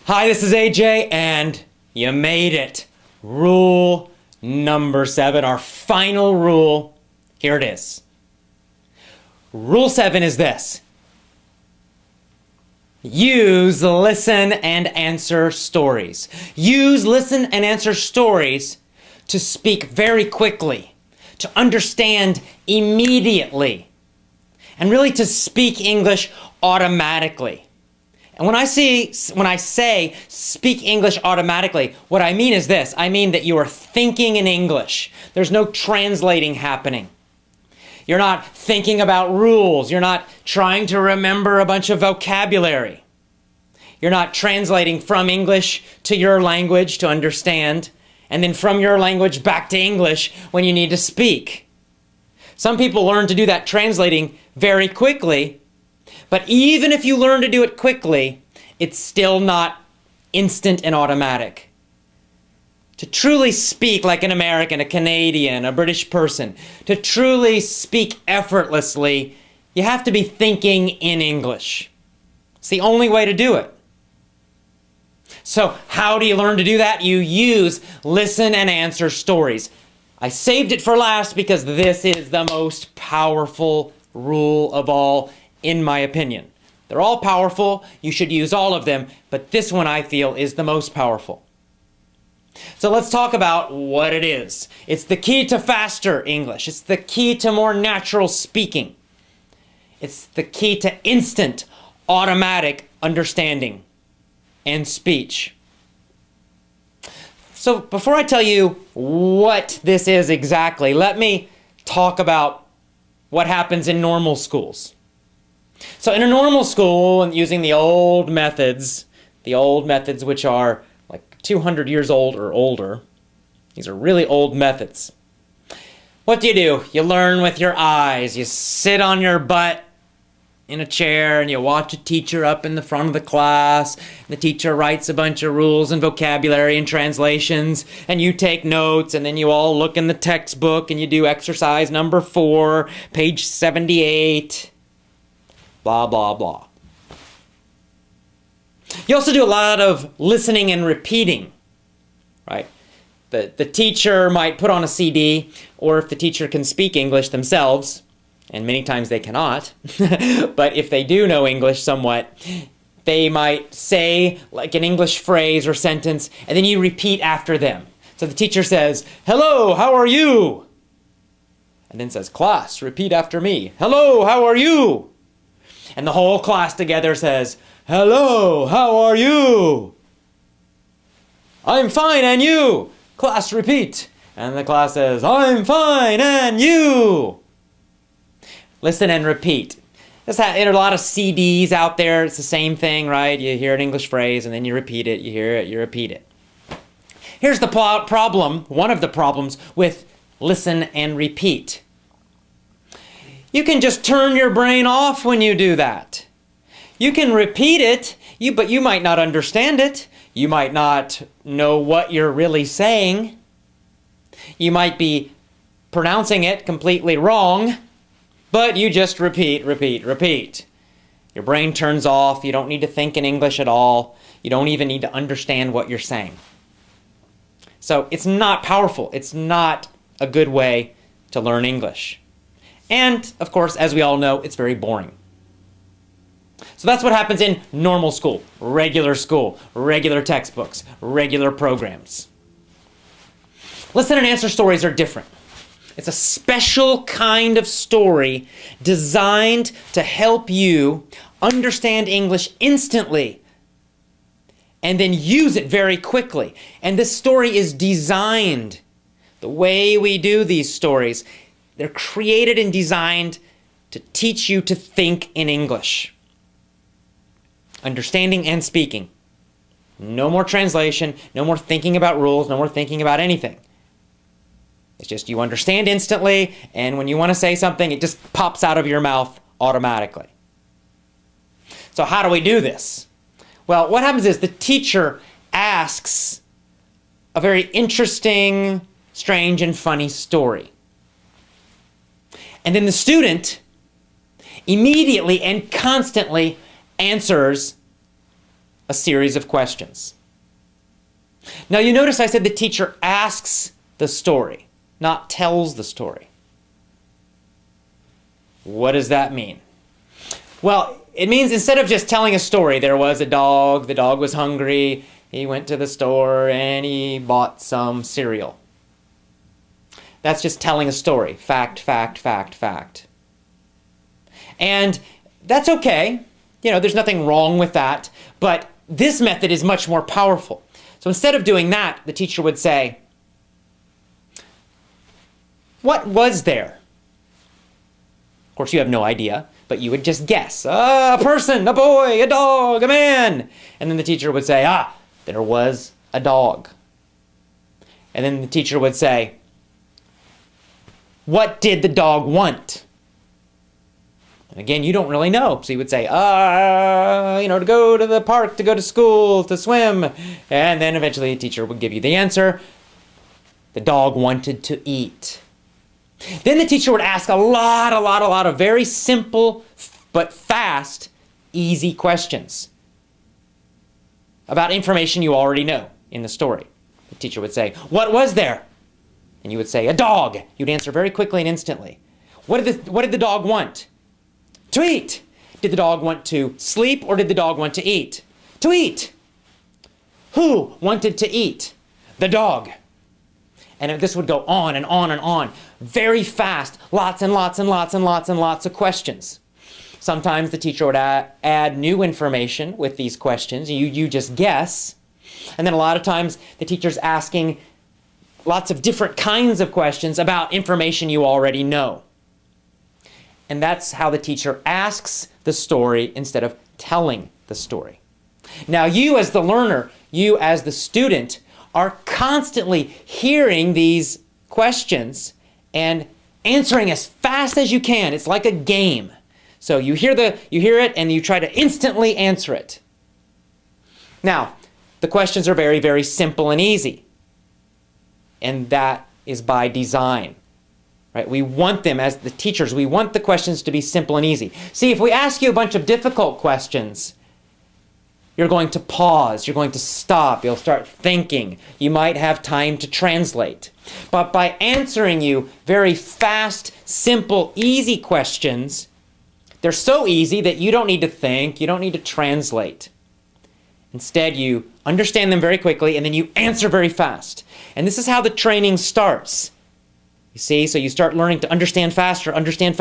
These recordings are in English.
Hi, this is AJ, and you made it. Rule number 7, our final rule. Here it is. Rule 7 is this. Use listen and answer stories. Use listen and answer stories to speak very quickly, to understand immediately, and really to speak English automatically. And when I say speak English automatically, what I mean is this. I mean that you are thinking in English. There's no translating happening. You're not thinking about rules. You're not trying to remember a bunch of vocabulary. You're not translating from English to your language to understand, and then from your language back to English when you need to speak. Some people learn to do that translating very quickly, but even if you learn to do it quickly, it's still not instant and automatic. To truly speak like an American, a Canadian, a British person, to truly speak effortlessly, you have to be thinking in English. It's the only way to do it. So how do you learn to do that? You use listen and answer stories. I saved it for last because this is the most powerful rule of all, in my opinion. They're all powerful. You should use all of them, but this one I feel is the most powerful. So let's talk about what it is. It's the key to faster English. It's the key to more natural speaking. It's the key to instant, automatic understanding and speech. So before I tell you what this is exactly, let me talk about what happens in normal schools. So in a normal school, and using the old methods which are like 200 years old or older, these are really old methods. What do? You learn with your eyes. You sit on your butt in a chair and you watch a teacher up in the front of the class. The teacher writes a bunch of rules and vocabulary and translations, and you take notes, and then you all look in the textbook and you do exercise number 4, page 78. Blah, blah, blah. You also do a lot of listening and repeating, right? The teacher might put on a CD, or if the teacher can speak English themselves, and many times they cannot, but if they do know English somewhat, they might say like an English phrase or sentence, and then you repeat after them. So the teacher says, "Hello, how are you?" And then says, "Class, repeat after me. Hello, how are you?" And the whole class together says, "Hello, how are you?" "I'm fine, and you?" Class, repeat. And the class says, "I'm fine, and you?" Listen and repeat. There are a lot of CDs out there. It's the same thing, right? You hear an English phrase, and then you repeat it. You hear it, you repeat it. Here's the problem, one of the problems with listen and repeat. You can just turn your brain off when you do that. You can repeat it, but you might not understand it. You might not know what you're really saying. You might be pronouncing it completely wrong, but you just repeat, repeat, repeat. Your brain turns off. You don't need to think in English at all. You don't even need to understand what you're saying. So it's not powerful. It's not a good way to learn English. And, of course, as we all know, it's very boring. So that's what happens in normal school, regular textbooks, regular programs. Listen and answer stories are different. It's a special kind of story designed to help you understand English instantly and then use it very quickly. And this story is designed, the way we do these stories, they're created and designed to teach you to think in English. Understanding and speaking. No more translation, no more thinking about rules, no more thinking about anything. It's just you understand instantly, and when you want to say something, it just pops out of your mouth automatically. So how do we do this? Well, what happens is the teacher asks a very interesting, strange, and funny story. And then the student immediately and constantly answers a series of questions. Now you notice I said the teacher asks the story, not tells the story. What does that mean? Well, it means instead of just telling a story, there was a dog, the dog was hungry, he went to the store and he bought some cereal. That's just telling a story. Fact, fact, fact, fact. And that's okay. There's nothing wrong with that. But this method is much more powerful. So instead of doing that, the teacher would say, what was there? Of course, you have no idea, but you would just guess. A person, a boy, a dog, a man. And then the teacher would say, there was a dog. And then the teacher would say, what did the dog want? And again, you don't really know. So you would say, to go to the park, to go to school, to swim. And then eventually the teacher would give you the answer. The dog wanted to eat. Then the teacher would ask a lot of very simple but fast, easy questions about information you already know in the story. The teacher would say, what was there? And you would say, a dog. You'd answer very quickly and instantly. What did the dog want? To eat. Did the dog want to sleep or did the dog want to eat? To eat. Who wanted to eat? The dog. And this would go on and on and on. Very fast. Lots and lots and lots and lots and lots of questions. Sometimes the teacher would add new information with these questions. You just guess. And then a lot of times the teacher's asking lots of different kinds of questions about information you already know. And that's how the teacher asks the story instead of telling the story. Now you as the learner, you as the student, are constantly hearing these questions and answering as fast as you can. It's like a game. So you hear it and you try to instantly answer it. Now, the questions are very, very simple and easy. And that is by design. Right? We want them, as the teachers, we want the questions to be simple and easy. See, if we ask you a bunch of difficult questions, you're going to pause, you're going to stop, you'll start thinking, you might have time to translate. But by answering you very fast, simple, easy questions, they're so easy that you don't need to think, you don't need to translate. Instead, you understand them very quickly and then you answer very fast. And this is how the training starts. You see, so you start learning to understand faster, understand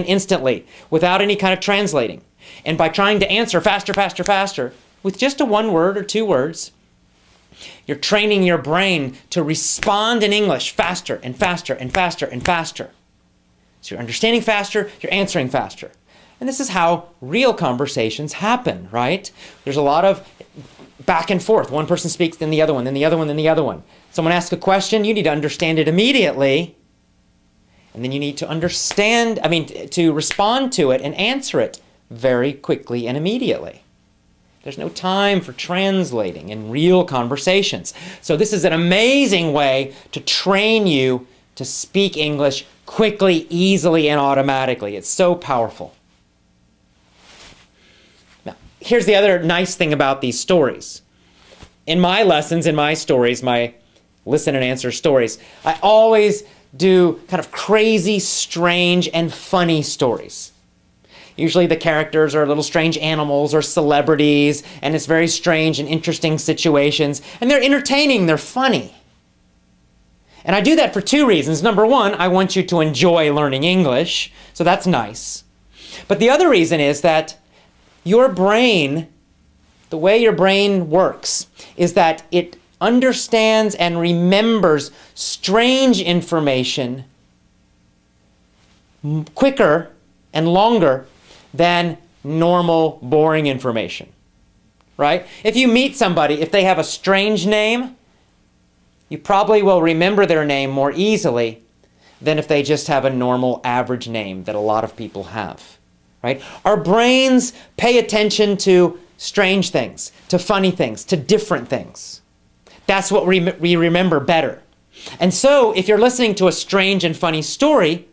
instantly, without any kind of translating. And by trying to answer faster, faster, faster, with just a one word or two words, you're training your brain to respond in English faster and faster and faster and faster. So you're understanding faster, you're answering faster. And this is how real conversations happen, right? There's a lot of back and forth. One person speaks, then the other one, then the other one, then the other one. Someone asks a question, you need to understand it immediately. And then you need to to respond to it and answer it very quickly and immediately. There's no time for translating in real conversations. So this is an amazing way to train you to speak English quickly, easily, and automatically. It's so powerful. Now, here's the other nice thing about these stories. In my lessons, in my stories, my listen and answer stories, I always do kind of crazy, strange, and funny stories. Usually the characters are little strange animals or celebrities, and it's very strange and interesting situations, and they're entertaining, they're funny. And I do that for two reasons. Number one, I want you to enjoy learning English, so that's nice. But the other reason is that your brain, the way your brain works, is that it understands and remembers strange information quicker and longer than normal, boring information, right? If you meet somebody, if they have a strange name, you probably will remember their name more easily than if they just have a normal, average name that a lot of people have, right? Our brains pay attention to strange things, to funny things, to different things. That's what we remember better. And so, if you're listening to a strange and funny story,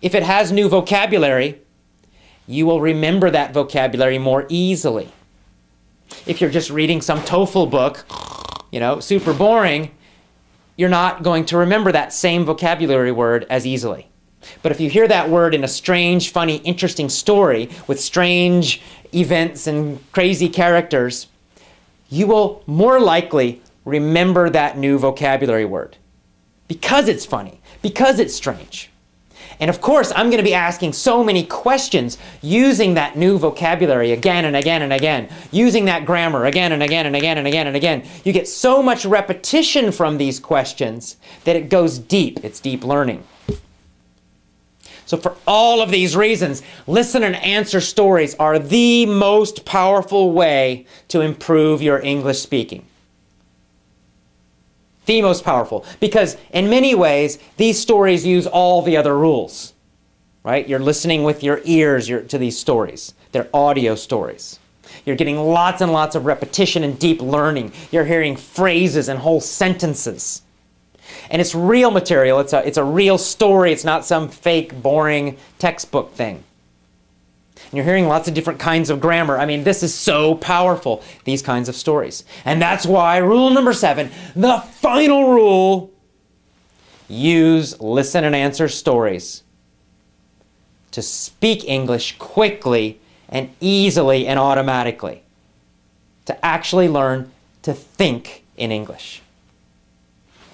if it has new vocabulary, you will remember that vocabulary more easily. if you're just reading some TOEFL book, super boring, you're not going to remember that same vocabulary word as easily. But if you hear that word in a strange, funny, interesting story with strange events and crazy characters, you will more likely remember that new vocabulary word because it's funny, because it's strange. And of course, I'm going to be asking so many questions using that new vocabulary again and again and again, using that grammar again and again and again and again and again. You get so much repetition from these questions that it goes deep. It's deep learning. So for all of these reasons, listen and answer stories are the most powerful way to improve your English speaking. The most powerful, because in many ways, these stories use all the other rules, right? You're listening with your ears to these stories. They're audio stories. You're getting lots and lots of repetition and deep learning. You're hearing phrases and whole sentences. And it's real material. It's a real story. It's not some fake, boring textbook thing. And you're hearing lots of different kinds of grammar. I mean, this is so powerful, these kinds of stories. And that's why rule number 7, the final rule, use listen and answer stories to speak English quickly and easily and automatically, to actually learn to think in English.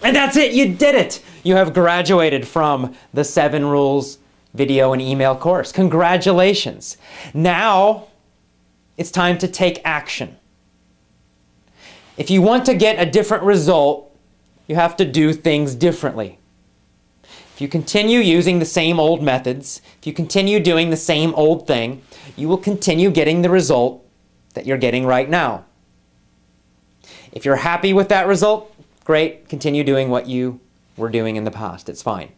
And that's it. You did it. You have graduated from the 7 rules video and email course. Congratulations. Now it's time to take action. If you want to get a different result, you have to do things differently. If you continue using the same old methods, if you continue doing the same old thing, you will continue getting the result that you're getting right now. If you're happy with that result, great, continue doing what you were doing in the past. It's fine.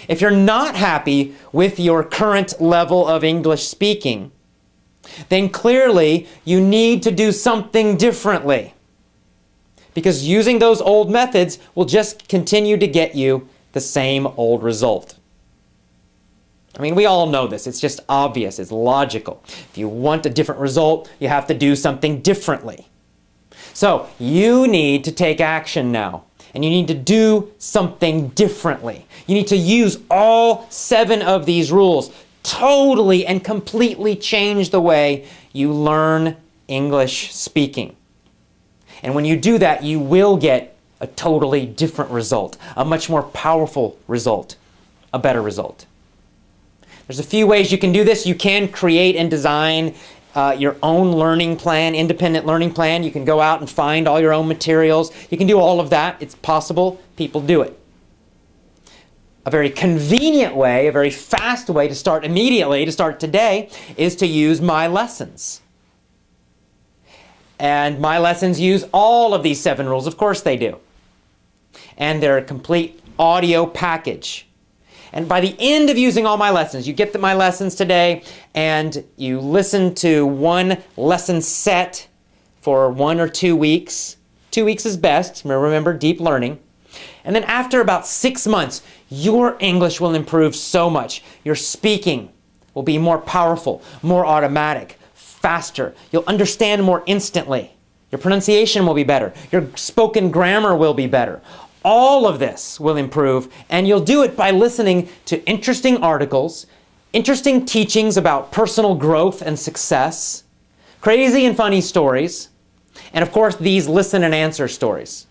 If you're not happy with your current level of English speaking, then clearly you need to do something differently. Because using those old methods will just continue to get you the same old result. I mean, we all know this. It's just obvious. It's logical. If you want a different result, you have to do something differently. So you need to take action now. And you need to do something differently. You need to use all 7 of these rules, totally and completely change the way you learn English speaking. And when you do that, you will get a totally different result, a much more powerful result, a better result. There's a few ways you can do this. You can create and design your own learning plan, independent learning plan. You can go out and find all your own materials. You can do all of that. It's possible. People do it. A very convenient way, a very fast way to start immediately, to start today, is to use My Lessons. And My Lessons use all of these 7 rules. Of course they do. And they're a complete audio package. And by the end of using all My Lessons, you get My Lessons today and you listen to one lesson set for 1 or 2 weeks. 2 weeks is best. Remember, deep learning. And then after about 6 months, your English will improve so much. Your speaking will be more powerful, more automatic, faster. You'll understand more instantly. Your pronunciation will be better. Your spoken grammar will be better. All of this will improve, and you'll do it by listening to interesting articles, interesting teachings about personal growth and success, crazy and funny stories, and of course these listen and answer stories.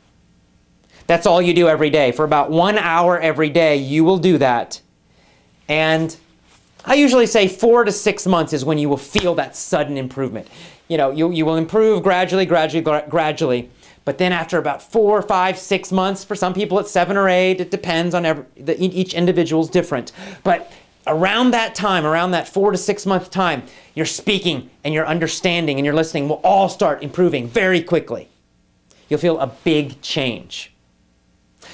That's all you do every day. For about 1 hour every day, you will do that. And I usually say 4 to 6 months is when you will feel that sudden improvement. You know, you will improve gradually. But then after about 4, 5, 6 months, for some people it's 7 or 8, it depends on each individual's different. But around that time, around that 4 to 6 month time, your speaking and your understanding and your listening will all start improving very quickly. You'll feel a big change.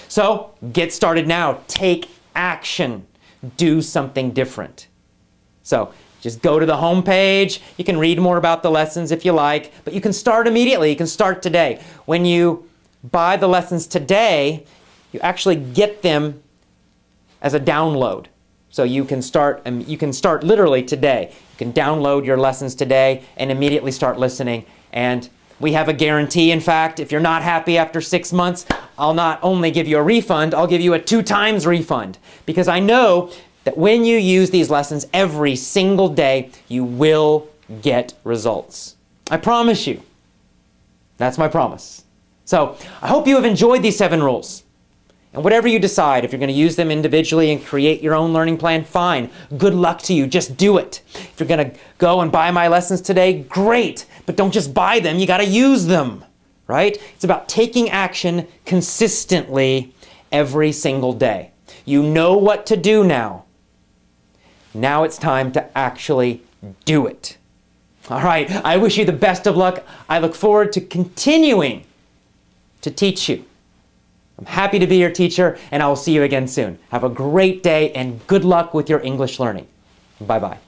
So get started now. Take action. Do something different. So just go to the home page. You can read more about the lessons if you like, but you can start immediately. You can start today. When you buy the lessons today, you actually get them as a download. So you can start literally today. You can download your lessons today and immediately start listening. And We have a guarantee. In fact, if you're not happy after 6 months, I'll not only give you a refund, I'll give you a 2 times refund. Because I know that when you use these lessons every single day, you will get results. I promise you. That's my promise. So I hope you have enjoyed these 7 rules. And whatever you decide, if you're going to use them individually and create your own learning plan, fine. Good luck to you. Just do it. If you're going to go and buy my lessons today, great. But don't just buy them. You got to use them, right? It's about taking action consistently every single day. You know what to do now. Now it's time to actually do it. All right. I wish you the best of luck. I look forward to continuing to teach you. I'm happy to be your teacher, and I will see you again soon. Have a great day, and good luck with your English learning. Bye-bye.